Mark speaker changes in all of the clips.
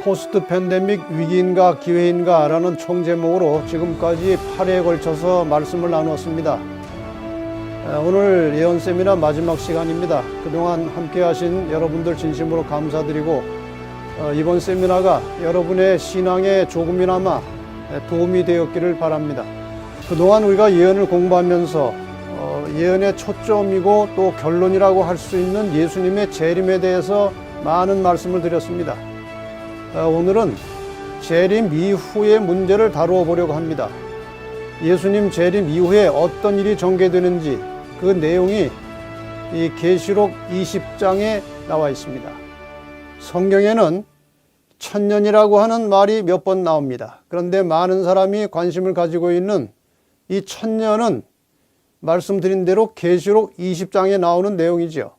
Speaker 1: 포스트 팬데믹 위기인가 기회인가 라는 총제목으로 지금까지 8회에 걸쳐서 말씀을 나누었습니다. 오늘 예언 세미나 마지막 시간입니다. 그동안 함께 하신 여러분들 진심으로 감사드리고 이번 세미나가 여러분의 신앙에 조금이나마 도움이 되었기를 바랍니다. 그동안 우리가 예언을 공부하면서 예언의 초점이고 또 결론이라고 할 수 있는 예수님의 재림에 대해서 많은 말씀을 드렸습니다. 오늘은 재림 이후의 문제를 다루어 보려고 합니다. 예수님 재림 이후에 어떤 일이 전개되는지 그 내용이 이 계시록 20장에 나와 있습니다. 성경에는 천년이라고 하는 말이 몇 번 나옵니다. 그런데 많은 사람이 관심을 가지고 있는 이 천년은 말씀드린 대로 계시록 20장에 나오는 내용이죠.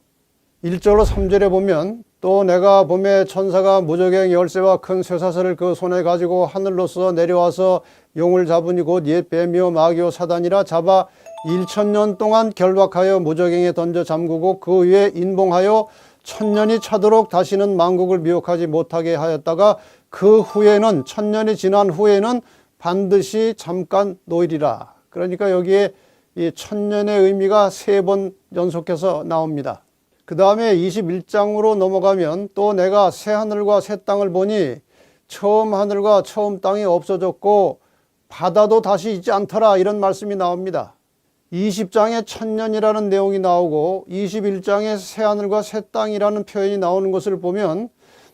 Speaker 1: 1절로 3절에 보면 또 내가 봄에 천사가 무저갱 열쇠와 큰 쇠사슬을 그 손에 가지고 하늘로서 내려와서 용을 잡으니 곧 옛 뱀이요 마귀요 사단이라 잡아 1000년 동안 결박하여 무저갱에 던져 잠그고 그 위에 인봉하여 1000년이 차도록 다시는 만국을 미혹하지 못하게 하였다가 그 후에는 1000년이 지난 후에는 반드시 잠깐 놓이리라. 그러니까 여기에 이 1000년의 의미가 3번 연속해서 나옵니다. 그 다음에 21장으로 넘어가면 또 내가 새 하늘과 새 땅을 보니 처음 하늘과 처음 땅이 없어졌고 바다도 다시 있지 않더라, 이런 말씀이 나옵니다. 20장에 1000년이라는 내용이 나오고 21장에 새 하늘과 새 땅이라는 표현이 나오는 것을 보면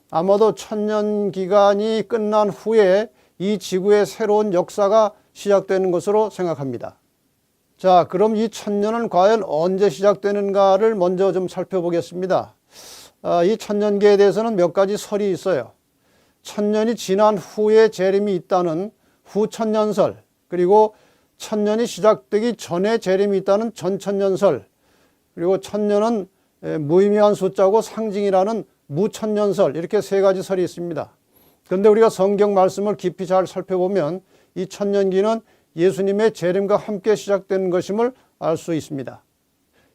Speaker 1: 아마도 1000년 기간이 끝난 후에 이 지구의 새로운 역사가 시작되는 것으로 생각합니다. 자, 그럼 이 1000년은 과연 언제 시작되는가를 먼저 좀 살펴보겠습니다. 이 천년기에 대해서는 몇 가지 설이 있어요. 1000년이 지난 후에 재림이 있다는 후천년설, 그리고 1000년이 시작되기 전에 재림이 있다는 전천년설, 그리고 1000년은 무의미한 숫자고 상징이라는 무천년설, 이렇게 3가지 설이 있습니다. 그런데 우리가 성경 말씀을 깊이 잘 살펴보면 이 천년기는 예수님의 재림과 함께 시작되는 것임을 알 수 있습니다.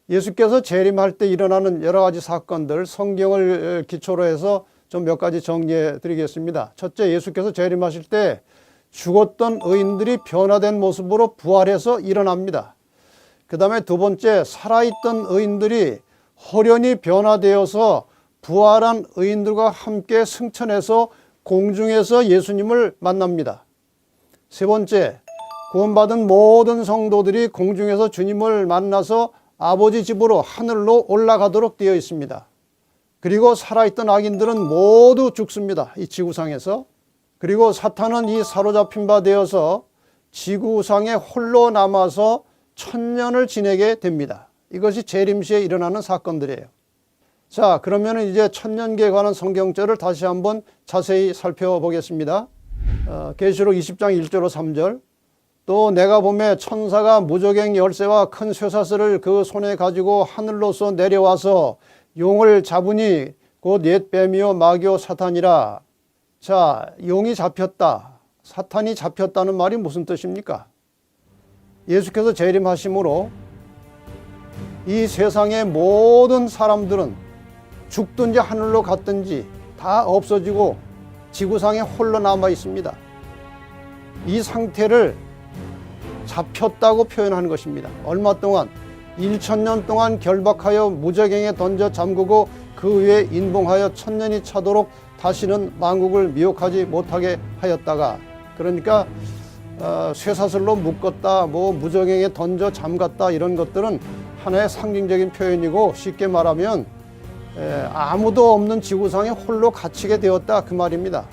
Speaker 1: 예수께서 재림할 때 일어나는 여러 가지 사건들, 성경을 기초로 해서 좀 몇 가지 정리해 드리겠습니다. 첫째, 예수께서 재림하실 때 죽었던 의인들이 변화된 모습으로 부활해서 일어납니다. 그 다음에 두 번째, 살아있던 의인들이 호련히 변화되어서 부활한 의인들과 함께 승천해서 공중에서 예수님을 만납니다. 세 번째, 구원받은 모든 성도들이 공중에서 주님을 만나서 아버지 집으로 하늘로 올라가도록 되어 있습니다. 그리고 살아있던 악인들은 모두 죽습니다. 이 지구상에서. 그리고 사탄은 이 사로잡힌 바 되어서 지구상에 홀로 남아서 1000년을 지내게 됩니다. 이것이 재림 시에 일어나는 사건들이에요. 자, 그러면 이제 천년기에 관한 성경절을 다시 한번 자세히 살펴보겠습니다. 계시록 20장 1절로 3절. 또 내가 보매 천사가 무저갱 열쇠와 큰 쇠사슬을 그 손에 가지고 하늘로서 내려와서 용을 잡으니 곧 옛 뱀이요 마귀요 사탄이라. 자, 용이 잡혔다, 사탄이 잡혔다는 말이 무슨 뜻입니까? 예수께서 재림하심으로 이 세상의 모든 사람들은 죽든지 하늘로 갔든지 다 없어지고 지구상에 홀로 남아 있습니다. 이 상태를 잡혔다고 표현하는 것입니다. 얼마 동안? 1000년 동안 결박하여 무저갱에 던져 잠그고 그 위에 인봉하여 1000년이 차도록 다시는 만국을 미혹하지 못하게 하였다가, 그러니까 쇠사슬로 묶었다, 무저갱에 던져 잠갔다, 이런 것들은 하나의 상징적인 표현이고, 쉽게 말하면 아무도 없는 지구상에 홀로 갇히게 되었다, 그 말입니다.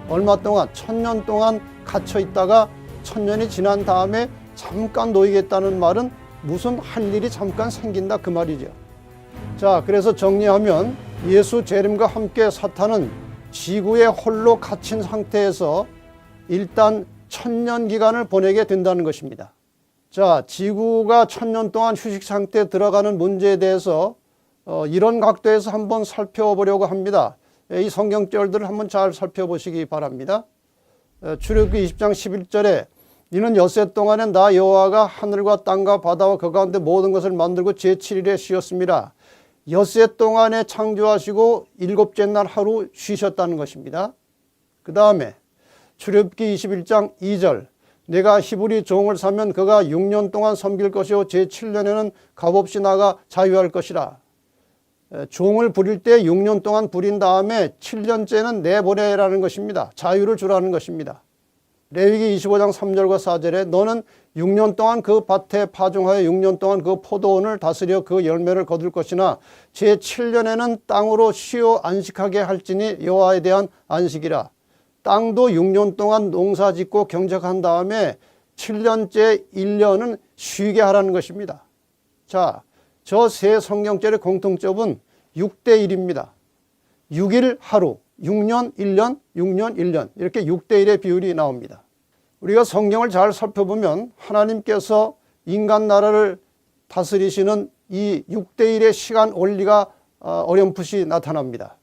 Speaker 1: 얼마 동안? 1000년 동안 갇혀 있다가 1000년이 지난 다음에 잠깐 놓이겠다는 말은 무슨 할 일이 잠깐 생긴다, 그 말이죠. 자, 그래서 정리하면 예수 재림과 함께 사탄은 지구에 홀로 갇힌 상태에서 일단 1000년 기간을 보내게 된다는 것입니다. 자, 지구가 1000년 동안 휴식 상태에 들어가는 문제에 대해서 이런 각도에서 한번 살펴보려고 합니다. 이 성경절들을 한번 잘 살펴보시기 바랍니다. 출애굽기 20장 11절에 이는 엿새 동안에 나 여호와가 하늘과 땅과 바다와 그 가운데 모든 것을 만들고 제7일에 쉬었습니다. 엿새 동안에 창조하시고 일곱째 날 하루 쉬셨다는 것입니다. 그 다음에 출애굽기 21장 2절 내가 히브리 종을 사면 그가 6년 동안 섬길 것이요 제7년에는 값없이 나가 자유할 것이라. 종을 부릴 때 6년 동안 부린 다음에 7년째는 내보내라는 것입니다. 자유를 주라는 것입니다. 레위기 25장 3절과 4절에 너는 6년 동안 그 밭에 파종하여 6년 동안 그 포도원을 다스려 그 열매를 거둘 것이나 제7년에는 땅으로 쉬어 안식하게 할지니 여호와에 대한 안식이라. 땅도 6년 동안 농사 짓고 경작한 다음에 7년째 1년은 쉬게 하라는 것입니다. 자, 저 세 성경절의 공통점은 6대1입니다. 6일 하루, 6년 1년, 6년 1년 이렇게 6대1의 비율이 나옵니다. 우리가 성경을 잘 살펴보면 하나님께서 인간 나라를 다스리시는 이 6대1의 시간 원리가 어렴풋이 나타납니다.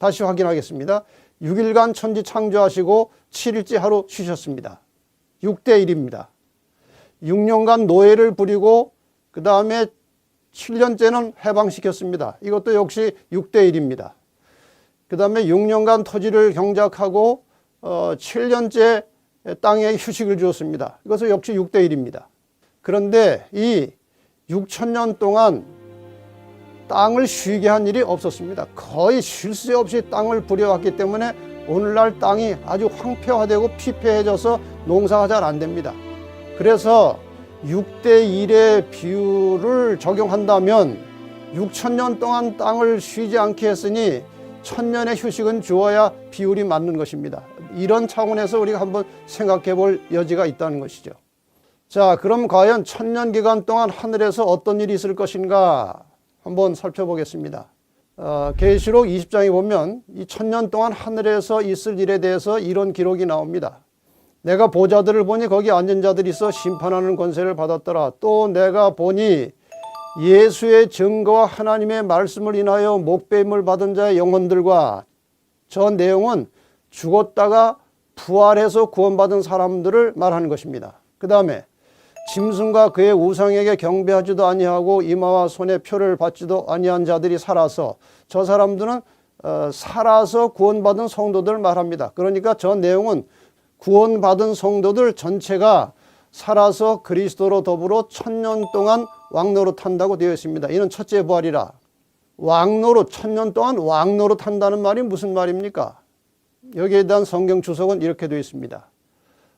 Speaker 1: 다시 확인하겠습니다. 6일간 천지 창조하시고 7일째 하루 쉬셨습니다. 6대1입니다. 6년간 노예를 부리고 그 다음에 7년째는 해방시켰습니다. 이것도 역시 6대1입니다. 그 다음에 6년간 토지를 경작하고 7년째 땅에 휴식을 주었습니다. 이것은 역시 6대1입니다. 그런데 이 6천년 동안 땅을 쉬게 한 일이 없었습니다. 거의 쉴 새 없이 땅을 부려왔기 때문에 오늘날 땅이 아주 황폐화되고 피폐해져서 농사가 잘 안 됩니다. 그래서 6대1의 비율을 적용한다면 6천년 동안 땅을 쉬지 않게 했으니 1000년의 휴식은 주어야 비율이 맞는 것입니다. 이런 차원에서 우리가 한번 생각해 볼 여지가 있다는 것이죠. 자, 그럼 과연 1000년 기간 동안 하늘에서 어떤 일이 있을 것인가 한번 살펴보겠습니다. 계시록 20장에 보면 이 1000년 동안 하늘에서 있을 일에 대해서 이런 기록이 나옵니다. 내가 보좌들을 보니 거기 앉은 자들이 있어 심판하는 권세를 받았더라. 또 내가 보니 예수의 증거와 하나님의 말씀을 인하여 목배임을 받은 자의 영혼들과 저 내용은 죽었다가 부활해서 구원받은 사람들을 말하는 것입니다. 그 다음에 짐승과 그의 우상에게 경배하지도 아니하고 이마와 손에 표를 받지도 아니한 자들이 살아서 저 사람들은 살아서 구원받은 성도들을 말합니다. 그러니까 저 내용은 구원받은 성도들 전체가 살아서 그리스도로 더불어 1000년 동안 왕노릇 한다고 되어 있습니다. 이는 첫째 부활이라. 왕노릇 1000년 동안 왕노릇 한다는 말이 무슨 말입니까? 여기에 대한 성경 주석은 이렇게 되어 있습니다.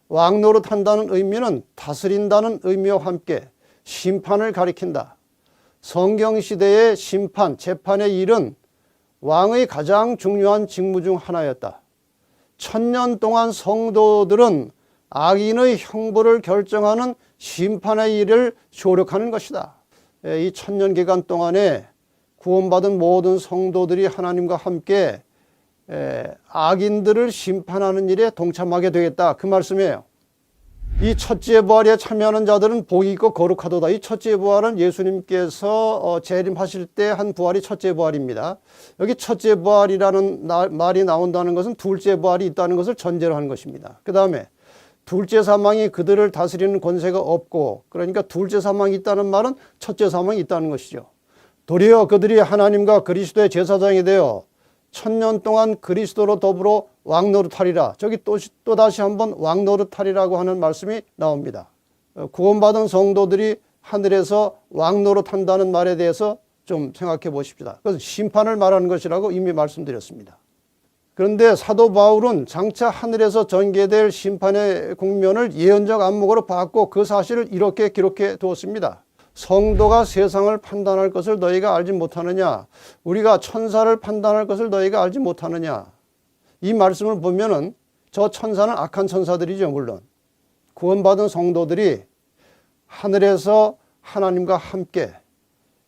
Speaker 1: 왕노릇 한다는 의미는 다스린다는 의미와 함께 심판을 가리킨다. 성경시대의 심판, 재판의 일은 왕의 가장 중요한 직무 중 하나였다. 1000년 동안 성도들은 악인의 형벌을 결정하는 심판의 일을 조력하는 것이다. 이 1000년 기간 동안에 구원받은 모든 성도들이 하나님과 함께 악인들을 심판하는 일에 동참하게 되겠다. 그 말씀이에요. 이 첫째 부활에 참여하는 자들은 복이 있고 거룩하도다. 이 첫째 부활은 예수님께서 재림하실 때 한 부활이 첫째 부활입니다. 여기 첫째 부활이라는 말이 나온다는 것은 둘째 부활이 있다는 것을 전제로 하는 것입니다. 그 다음에 둘째 사망이 그들을 다스리는 권세가 없고, 그러니까 둘째 사망이 있다는 말은 첫째 사망이 있다는 것이죠. 도리어 그들이 하나님과 그리스도의 제사장이 되어 1000년 동안 그리스도로 더불어 왕노릇하리라. 저기 또 다시 한번 왕노릇하리라고 하는 말씀이 나옵니다. 구원받은 성도들이 하늘에서 왕노릇한다는 말에 대해서 좀 생각해 보십시다. 그래서 심판을 말하는 것이라고 이미 말씀드렸습니다. 그런데 사도 바울은 장차 하늘에서 전개될 심판의 국면을 예언적 안목으로 봤고 그 사실을 이렇게 기록해 두었습니다. 성도가 세상을 판단할 것을 너희가 알지 못하느냐? 우리가 천사를 판단할 것을 너희가 알지 못하느냐? 이 말씀을 보면은 저 천사는 악한 천사들이죠, 물론. 구원받은 성도들이 하늘에서 하나님과 함께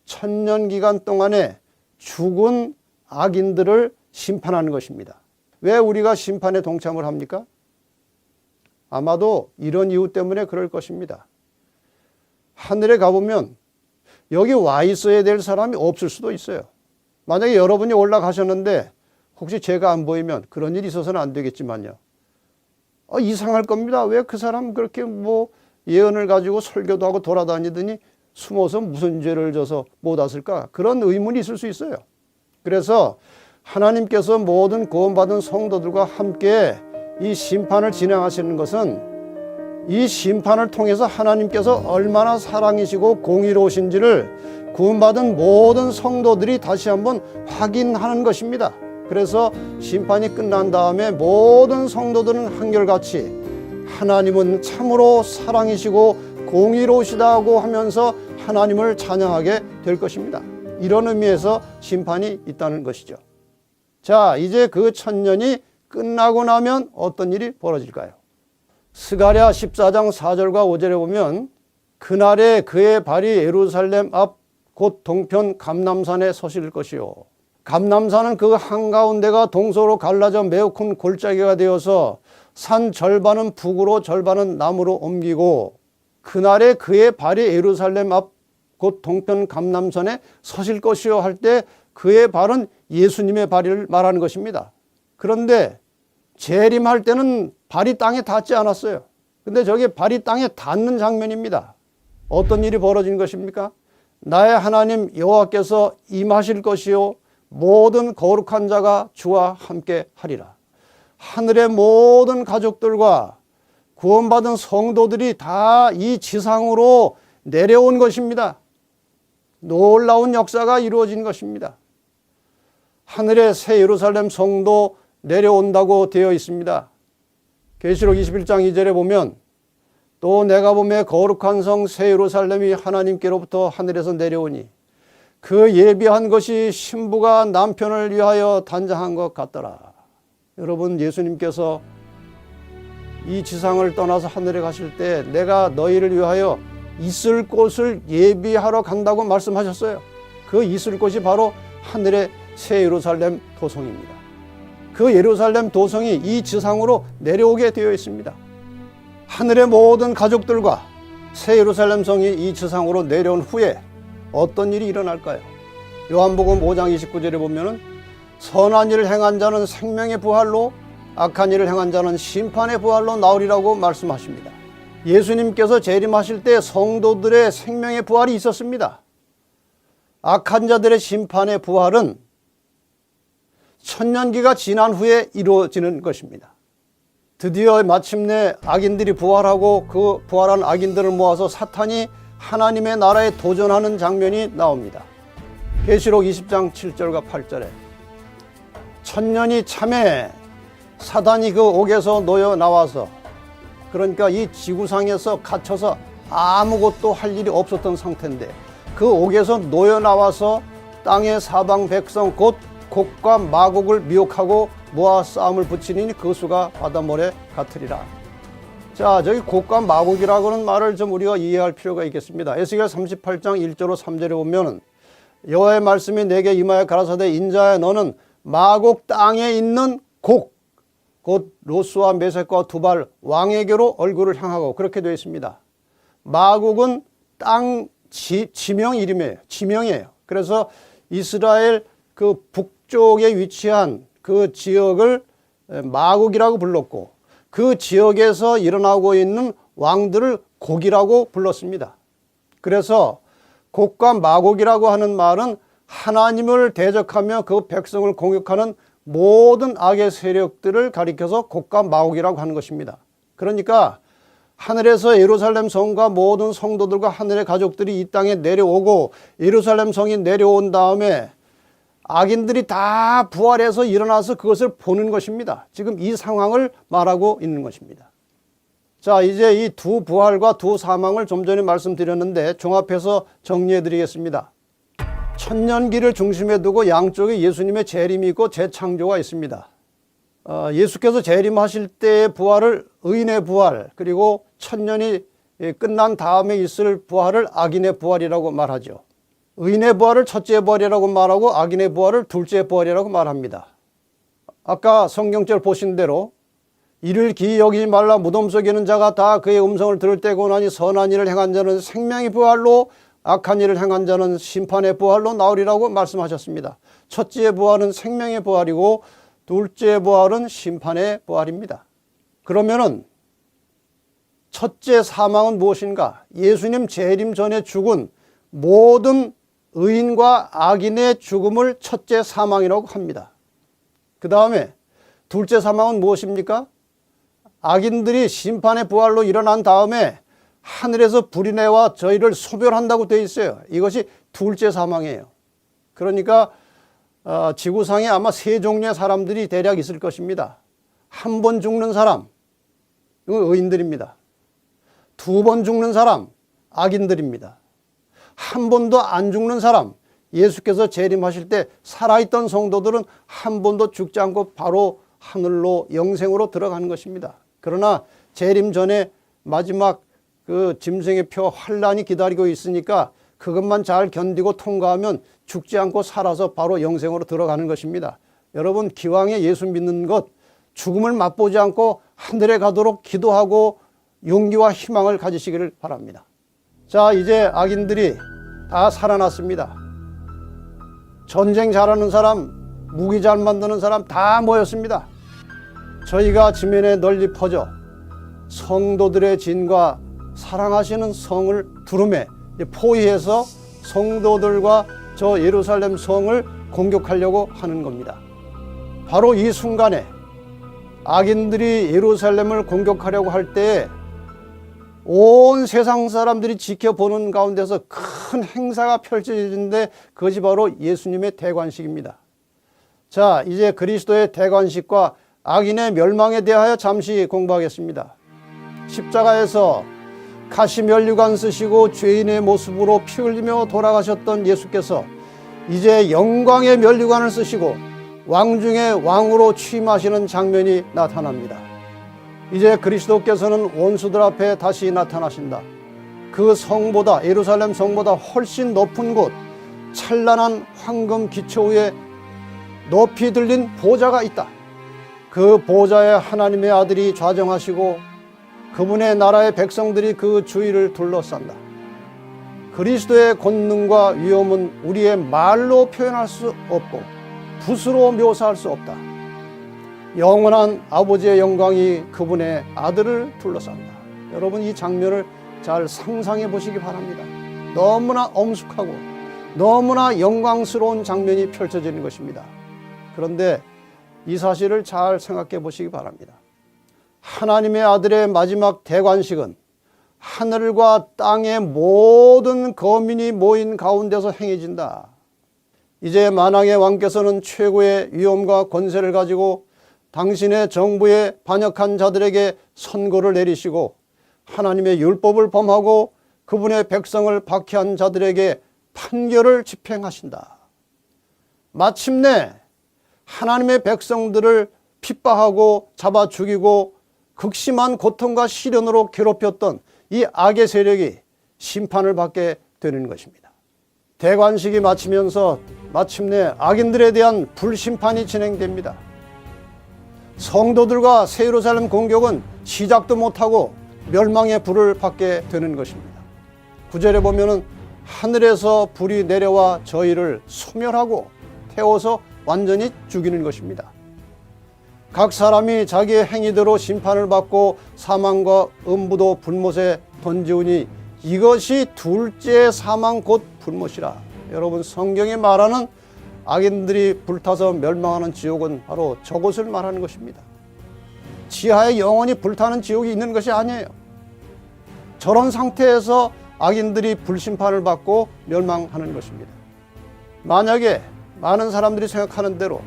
Speaker 1: 1000년 기간 동안에 죽은 악인들을 심판하는 것입니다. 왜 우리가 심판에 동참을 합니까? 아마도 이런 이유 때문에 그럴 것입니다. 하늘에 가보면 여기 와 있어야 될 사람이 없을 수도 있어요. 만약에 여러분이 올라가셨는데 혹시 제가 안 보이면 그런 일이 있어서는 안 되겠지만요. 이상할 겁니다. 왜 그 사람 그렇게 예언을 가지고 설교도 하고 돌아다니더니 숨어서 무슨 죄를 져서 못 왔을까? 그런 의문이 있을 수 있어요. 그래서 하나님께서 모든 구원받은 성도들과 함께 이 심판을 진행하시는 것은 이 심판을 통해서 하나님께서 얼마나 사랑이시고 공의로우신지를 구원받은 모든 성도들이 다시 한번 확인하는 것입니다. 그래서 심판이 끝난 다음에 모든 성도들은 한결같이 하나님은 참으로 사랑이시고 공의로우시다고 하면서 하나님을 찬양하게 될 것입니다. 이런 의미에서 심판이 있다는 것이죠. 자, 이제 그 천년이 끝나고 나면 어떤 일이 벌어질까요? 스가랴 14장 4절과 5절에 보면 그날에 그의 발이 예루살렘 앞 곧 동편 감람산에 서실 것이요. 감람산은 그 한가운데가 동서로 갈라져 매우 큰 골짜기가 되어서 산 절반은 북으로 절반은 남으로 옮기고 그날에 그의 발이 예루살렘 앞 곧 동편 감람산에 서실 것이요 할 때 그의 발은 예수님의 발을 말하는 것입니다. 그런데 재림할 때는 발이 땅에 닿지 않았어요. 근데 저게 발이 땅에 닿는 장면입니다. 어떤 일이 벌어진 것입니까? 나의 하나님 여호와께서 임하실 것이요 모든 거룩한 자가 주와 함께 하리라. 하늘의 모든 가족들과 구원받은 성도들이 다 이 지상으로 내려온 것입니다. 놀라운 역사가 이루어진 것입니다. 하늘의 새 예루살렘 성도 내려온다고 되어 있습니다. 계시록 21장 2절에 보면 또 내가 보매 거룩한 성 새 예루살렘이 하나님께로부터 하늘에서 내려오니 그 예비한 것이 신부가 남편을 위하여 단장한 것 같더라. 여러분, 예수님께서 이 지상을 떠나서 하늘에 가실 때 내가 너희를 위하여 있을 곳을 예비하러 간다고 말씀하셨어요. 그 있을 곳이 바로 하늘의 새 예루살렘 도성입니다. 그 예루살렘 도성이 이 지상으로 내려오게 되어 있습니다. 하늘의 모든 가족들과 새 예루살렘 성이 이 지상으로 내려온 후에 어떤 일이 일어날까요? 요한복음 5장 29절에 보면은 선한 일을 행한 자는 생명의 부활로 악한 일을 행한 자는 심판의 부활로 나오리라고 말씀하십니다. 예수님께서 재림하실 때 성도들의 생명의 부활이 있었습니다. 악한 자들의 심판의 부활은 천년기가 지난 후에 이루어지는 것입니다. 드디어 마침내 악인들이 부활하고 그 부활한 악인들을 모아서 사탄이 하나님의 나라에 도전하는 장면이 나옵니다. 계시록 20장 7절과 8절에 천년이 참에 사단이 그 옥에서 놓여 나와서, 그러니까 이 지구상에서 갇혀서 아무것도 할 일이 없었던 상태인데 그 옥에서 놓여 나와서 땅의 사방 백성 곧 곡과 마곡을 미혹하고 모아 싸움을 붙이니 그 수가 바닷모래 같으리라. 자, 저기 곡과 마곡이라고 하는 말을 좀 우리가 이해할 필요가 있겠습니다. 에스겔 38장 1절로 3절에 보면 여호와의 말씀이 내게 임하여 가라사대 인자야 너는 마곡 땅에 있는 곡 곧 로스와 메섹과 두발 왕에게로 얼굴을 향하고, 그렇게 되어 있습니다. 마곡은 땅 지명 이름이에요. 지명이에요. 그래서 이스라엘 그 북쪽에 위치한 그 지역을 마곡이라고 불렀고 그 지역에서 일어나고 있는 왕들을 곡이라고 불렀습니다. 그래서 곡과 마곡이라고 하는 말은 하나님을 대적하며 그 백성을 공격하는 모든 악의 세력들을 가리켜서 곡과 마곡이라고 하는 것입니다. 그러니까 하늘에서 예루살렘 성과 모든 성도들과 하늘의 가족들이 이 땅에 내려오고 예루살렘 성이 내려온 다음에 악인들이 다 부활해서 일어나서 그것을 보는 것입니다. 지금 이 상황을 말하고 있는 것입니다. 자, 이제 이 두 부활과 두 사망을 좀 전에 말씀드렸는데 종합해서 정리해 드리겠습니다. 천년기를 중심에 두고 양쪽에 예수님의 재림이 있고 재창조가 있습니다. 예수께서 재림하실 때의 부활을 의인의 부활, 그리고 천년이 끝난 다음에 있을 부활을 악인의 부활이라고 말하죠. 의인의 부활을 첫째 부활이라고 말하고 악인의 부활을 둘째 부활이라고 말합니다. 아까 성경절 보신 대로 이를 기이 여기지 말라 무덤 속에 있는 자가 다 그의 음성을 들을 때고 나니 선한 일을 행한 자는 생명의 부활로 악한 일을 행한 자는 심판의 부활로 나오리라고 말씀하셨습니다. 첫째 부활은 생명의 부활이고 둘째 부활은 심판의 부활입니다. 그러면은 첫째 사망은 무엇인가? 예수님 재림 전에 죽은 모든 의인과 악인의 죽음을 첫째 사망이라고 합니다. 그 다음에 둘째 사망은 무엇입니까? 악인들이 심판의 부활로 일어난 다음에 하늘에서 불이 내와 저희를 소멸한다고 되어 있어요. 이것이 둘째 사망이에요. 그러니까 지구상에 아마 세 종류의 사람들이 대략 있을 것입니다. 한 번 죽는 사람, 이건 의인들입니다. 두 번 죽는 사람, 악인들입니다. 한 번도 안 죽는 사람, 예수께서 재림하실 때 살아있던 성도들은 한 번도 죽지 않고 바로 하늘로 영생으로 들어가는 것입니다. 그러나 재림 전에 마지막 그 짐승의 표 환란이 기다리고 있으니까 그것만 잘 견디고 통과하면 죽지 않고 살아서 바로 영생으로 들어가는 것입니다. 여러분, 기왕에 예수 믿는 것, 죽음을 맛보지 않고 하늘에 가도록 기도하고 용기와 희망을 가지시기를 바랍니다. 자, 이제 악인들이 다 살아났습니다. 전쟁 잘하는 사람, 무기 잘 만드는 사람 다 모였습니다. 저희가 지면에 널리 퍼져 성도들의 진과 사랑하시는 성을 두루매 포위해서 성도들과 저 예루살렘 성을 공격하려고 하는 겁니다. 바로 이 순간에 악인들이 예루살렘을 공격하려고 할 때에 온 세상 사람들이 지켜보는 가운데서 큰 행사가 펼쳐지는데 그것이 바로 예수님의 대관식입니다. 자, 이제 그리스도의 대관식과 악인의 멸망에 대하여 잠시 공부하겠습니다. 십자가에서 가시 면류관 쓰시고 죄인의 모습으로 피 흘리며 돌아가셨던 예수께서 이제 영광의 면류관을 쓰시고 왕 중에 왕으로 취임하시는 장면이 나타납니다. 이제 그리스도께서는 원수들 앞에 다시 나타나신다. 그 성보다, 예루살렘 성보다 훨씬 높은 곳, 찬란한 황금 기초 위에 높이 들린 보좌가 있다. 그 보좌에 하나님의 아들이 좌정하시고 그분의 나라의 백성들이 그 주위를 둘러싼다. 그리스도의 권능과 위엄은 우리의 말로 표현할 수 없고 붓으로 묘사할 수 없다. 영원한 아버지의 영광이 그분의 아들을 둘러싼다. 여러분, 이 장면을 잘 상상해 보시기 바랍니다. 너무나 엄숙하고 너무나 영광스러운 장면이 펼쳐지는 것입니다. 그런데 이 사실을 잘 생각해 보시기 바랍니다. 하나님의 아들의 마지막 대관식은 하늘과 땅의 모든 거민이 모인 가운데서 행해진다. 이제 만왕의 왕께서는 최고의 위엄과 권세를 가지고 당신의 정부에 반역한 자들에게 선고를 내리시고 하나님의 율법을 범하고 그분의 백성을 박해한 자들에게 판결을 집행하신다. 마침내 하나님의 백성들을 핍박하고 잡아 죽이고 극심한 고통과 시련으로 괴롭혔던 이 악의 세력이 심판을 받게 되는 것입니다. 대관식이 마치면서 마침내 악인들에 대한 불심판이 진행됩니다. 성도들과 새 예루살렘 공격은 시작도 못하고 멸망의 불을 받게 되는 것입니다. 9절에 보면은 하늘에서 불이 내려와 저희를 소멸하고 태워서 완전히 죽이는 것입니다. 각 사람이 자기의 행위대로 심판을 받고 사망과 음부도 불못에 던지우니 이것이 둘째 사망 곧 불못이라. 여러분, 성경이 말하는 악인들이 불타서 멸망하는 지옥은 바로 저곳을 말하는 것입니다. 지하에 영원히 불타는 지옥이 있는 것이 아니에요. 저런 상태에서 악인들이 불심판을 받고 멸망하는 것입니다. 만약에 많은 사람들이 생각하는 대로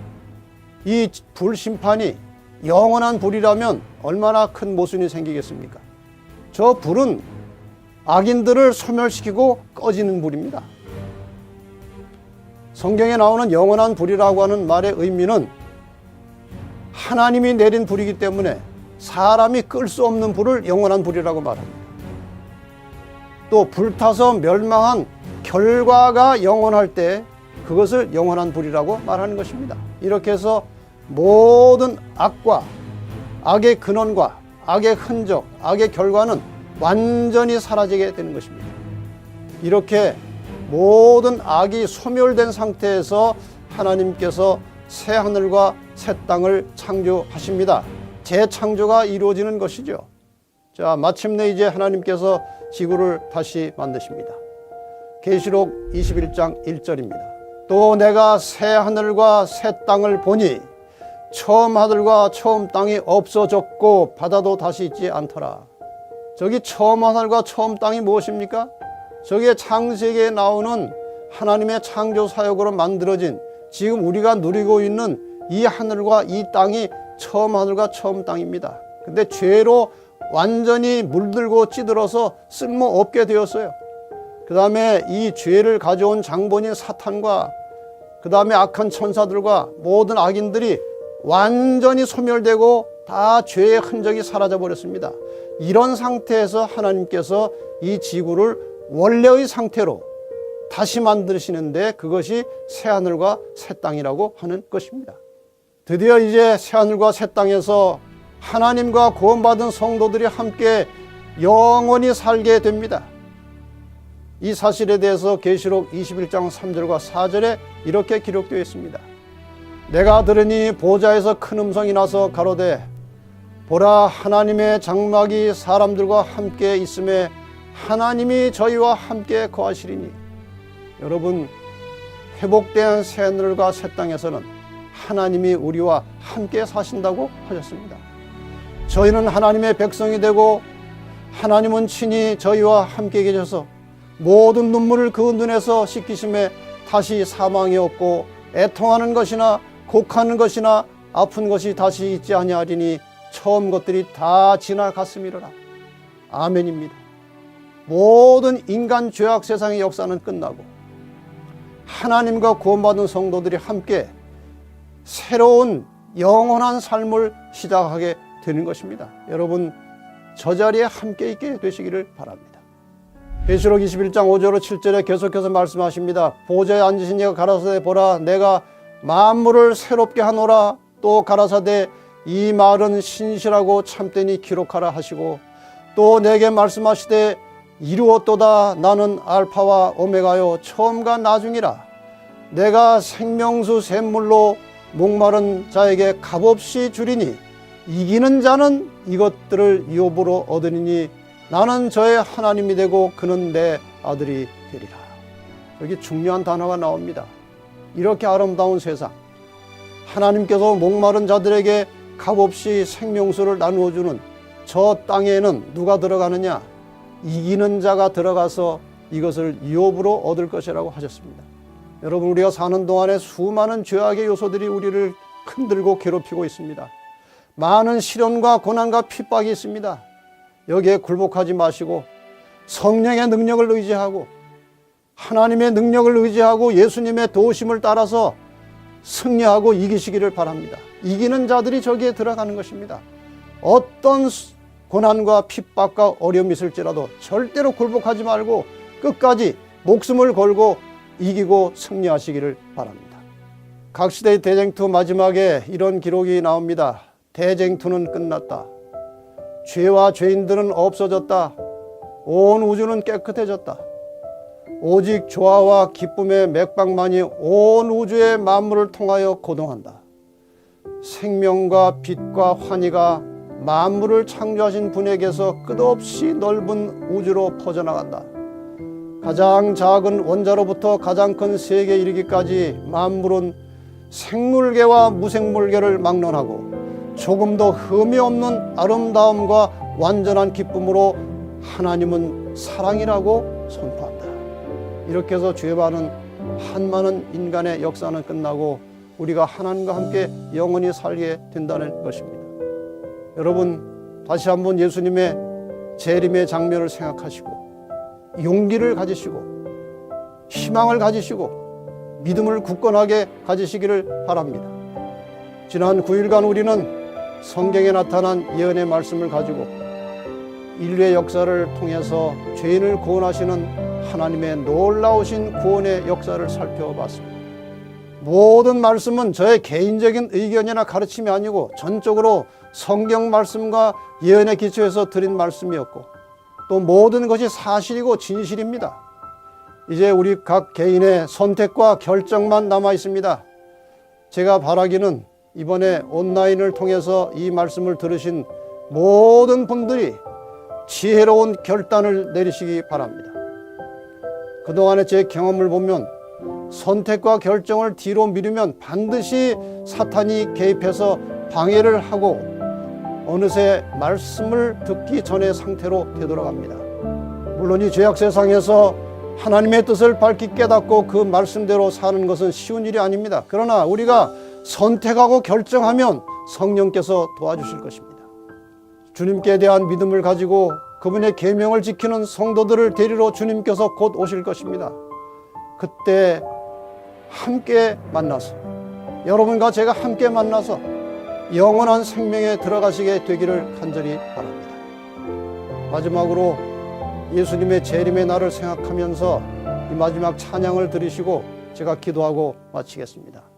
Speaker 1: 이 불심판이 영원한 불이라면 얼마나 큰 모순이 생기겠습니까? 저 불은 악인들을 소멸시키고 꺼지는 불입니다. 성경에 나오는 영원한 불이라고 하는 말의 의미는 하나님이 내린 불이기 때문에 사람이 끌 수 없는 불을 영원한 불이라고 말합니다. 또 불타서 멸망한 결과가 영원할 때 그것을 영원한 불이라고 말하는 것입니다. 이렇게 해서 모든 악과 악의 근원과 악의 흔적, 악의 결과는 완전히 사라지게 되는 것입니다. 이렇게 모든 악이 소멸된 상태에서 하나님께서 새 하늘과 새 땅을 창조하십니다. 재창조가 이루어지는 것이죠. 자, 마침내 이제 하나님께서 지구를 다시 만드십니다. 계시록 21장 1절입니다. 또 내가 새 하늘과 새 땅을 보니 처음 하늘과 처음 땅이 없어졌고 바다도 다시 있지 않더라. 저기 처음 하늘과 처음 땅이 무엇입니까? 저게 창세기에 나오는 하나님의 창조 사역으로 만들어진 지금 우리가 누리고 있는 이 하늘과 이 땅이 처음 하늘과 처음 땅입니다. 근데 죄로 완전히 물들고 찌들어서 쓸모없게 되었어요. 그 다음에 이 죄를 가져온 장본인 사탄과 그 다음에 악한 천사들과 모든 악인들이 완전히 소멸되고 다 죄의 흔적이 사라져 버렸습니다. 이런 상태에서 하나님께서 이 지구를 원래의 상태로 다시 만드시는데 그것이 새하늘과 새 땅이라고 하는 것입니다. 드디어 이제 새하늘과 새 땅에서 하나님과 구원받은 성도들이 함께 영원히 살게 됩니다. 이 사실에 대해서 계시록 21장 3절과 4절에 이렇게 기록되어 있습니다. 내가 들으니 보좌에서 큰 음성이 나서 가로되 보라 하나님의 장막이 사람들과 함께 있음에 하나님이 저희와 함께 거하시리니. 여러분, 회복된 새하늘과 새 땅에서는 하나님이 우리와 함께 사신다고 하셨습니다. 저희는 하나님의 백성이 되고 하나님은 친히 저희와 함께 계셔서 모든 눈물을 그 눈에서 씻기심에 다시 사망이 없고 애통하는 것이나 곡하는 것이나 아픈 것이 다시 있지 아니하리니 처음 것들이 다 지나갔음이로라. 아멘입니다. 모든 인간 죄악 세상의 역사는 끝나고 하나님과 구원받은 성도들이 함께 새로운 영원한 삶을 시작하게 되는 것입니다. 여러분, 저 자리에 함께 있게 되시기를 바랍니다. 계시록 21장 5절 7절에 계속해서 말씀하십니다. 보좌에 앉으신 이가 가라사대 보라 내가 만물을 새롭게 하노라. 또 가라사대 이 말은 신실하고 참되니 기록하라 하시고 또 내게 말씀하시되 이루었도다. 나는 알파와 오메가요 처음과 나중이라. 내가 생명수 샘물로 목마른 자에게 값없이 주리니 이기는 자는 이것들을 유업으로 얻으리니 나는 저의 하나님이 되고 그는 내 아들이 되리라. 여기 중요한 단어가 나옵니다. 이렇게 아름다운 세상, 하나님께서 목마른 자들에게 값없이 생명수를 나누어주는 저 땅에는 누가 들어가느냐? 이기는 자가 들어가서 이것을 유업으로 얻을 것이라고 하셨습니다. 여러분, 우리가 사는 동안에 수많은 죄악의 요소들이 우리를 흔들고 괴롭히고 있습니다. 많은 시련과 고난과 핍박이 있습니다. 여기에 굴복하지 마시고 성령의 능력을 의지하고 하나님의 능력을 의지하고 예수님의 도우심을 따라서 승리하고 이기시기를 바랍니다. 이기는 자들이 저기에 들어가는 것입니다. 어떤 고난과 핍박과 어려움이 있을지라도 절대로 굴복하지 말고 끝까지 목숨을 걸고 이기고 승리하시기를 바랍니다. 각 시대의 대쟁투 마지막에 이런 기록이 나옵니다. 대쟁투는 끝났다. 죄와 죄인들은 없어졌다. 온 우주는 깨끗해졌다. 오직 조화와 기쁨의 맥박만이 온 우주의 만물을 통하여 고동한다. 생명과 빛과 환희가 만물을 창조하신 분에게서 끝없이 넓은 우주로 퍼져나간다. 가장 작은 원자로부터 가장 큰 세계에 이르기까지 만물은 생물계와 무생물계를 막론하고 조금도 흠이 없는 아름다움과 완전한 기쁨으로 하나님은 사랑이라고 선포한다. 이렇게 해서 죄 많은 한많은 인간의 역사는 끝나고 우리가 하나님과 함께 영원히 살게 된다는 것입니다. 여러분, 다시 한번 예수님의 재림의 장면을 생각하시고 용기를 가지시고 희망을 가지시고 믿음을 굳건하게 가지시기를 바랍니다. 지난 9일간 우리는 성경에 나타난 예언의 말씀을 가지고 인류의 역사를 통해서 죄인을 구원하시는 하나님의 놀라우신 구원의 역사를 살펴봤습니다. 모든 말씀은 저의 개인적인 의견이나 가르침이 아니고 전적으로 성경 말씀과 예언에 기초해서 드린 말씀이었고 또 모든 것이 사실이고 진실입니다. 이제 우리 각 개인의 선택과 결정만 남아 있습니다. 제가 바라기는 이번에 온라인을 통해서 이 말씀을 들으신 모든 분들이 지혜로운 결단을 내리시기 바랍니다. 그동안의 제 경험을 보면 선택과 결정을 뒤로 미루면 반드시 사탄이 개입해서 방해를 하고 어느새 말씀을 듣기 전의 상태로 되돌아갑니다. 물론 이 죄악 세상에서 하나님의 뜻을 밝히 깨닫고 그 말씀대로 사는 것은 쉬운 일이 아닙니다. 그러나 우리가 선택하고 결정하면 성령께서 도와주실 것입니다. 주님께 대한 믿음을 가지고 그분의 계명을 지키는 성도들을 데리러 주님께서 곧 오실 것입니다. 그때 함께 만나서, 여러분과 제가 함께 만나서 영원한 생명에 들어가시게 되기를 간절히 바랍니다. 마지막으로 예수님의 재림의 날을 생각하면서 이 마지막 찬양을 들으시고 제가 기도하고 마치겠습니다.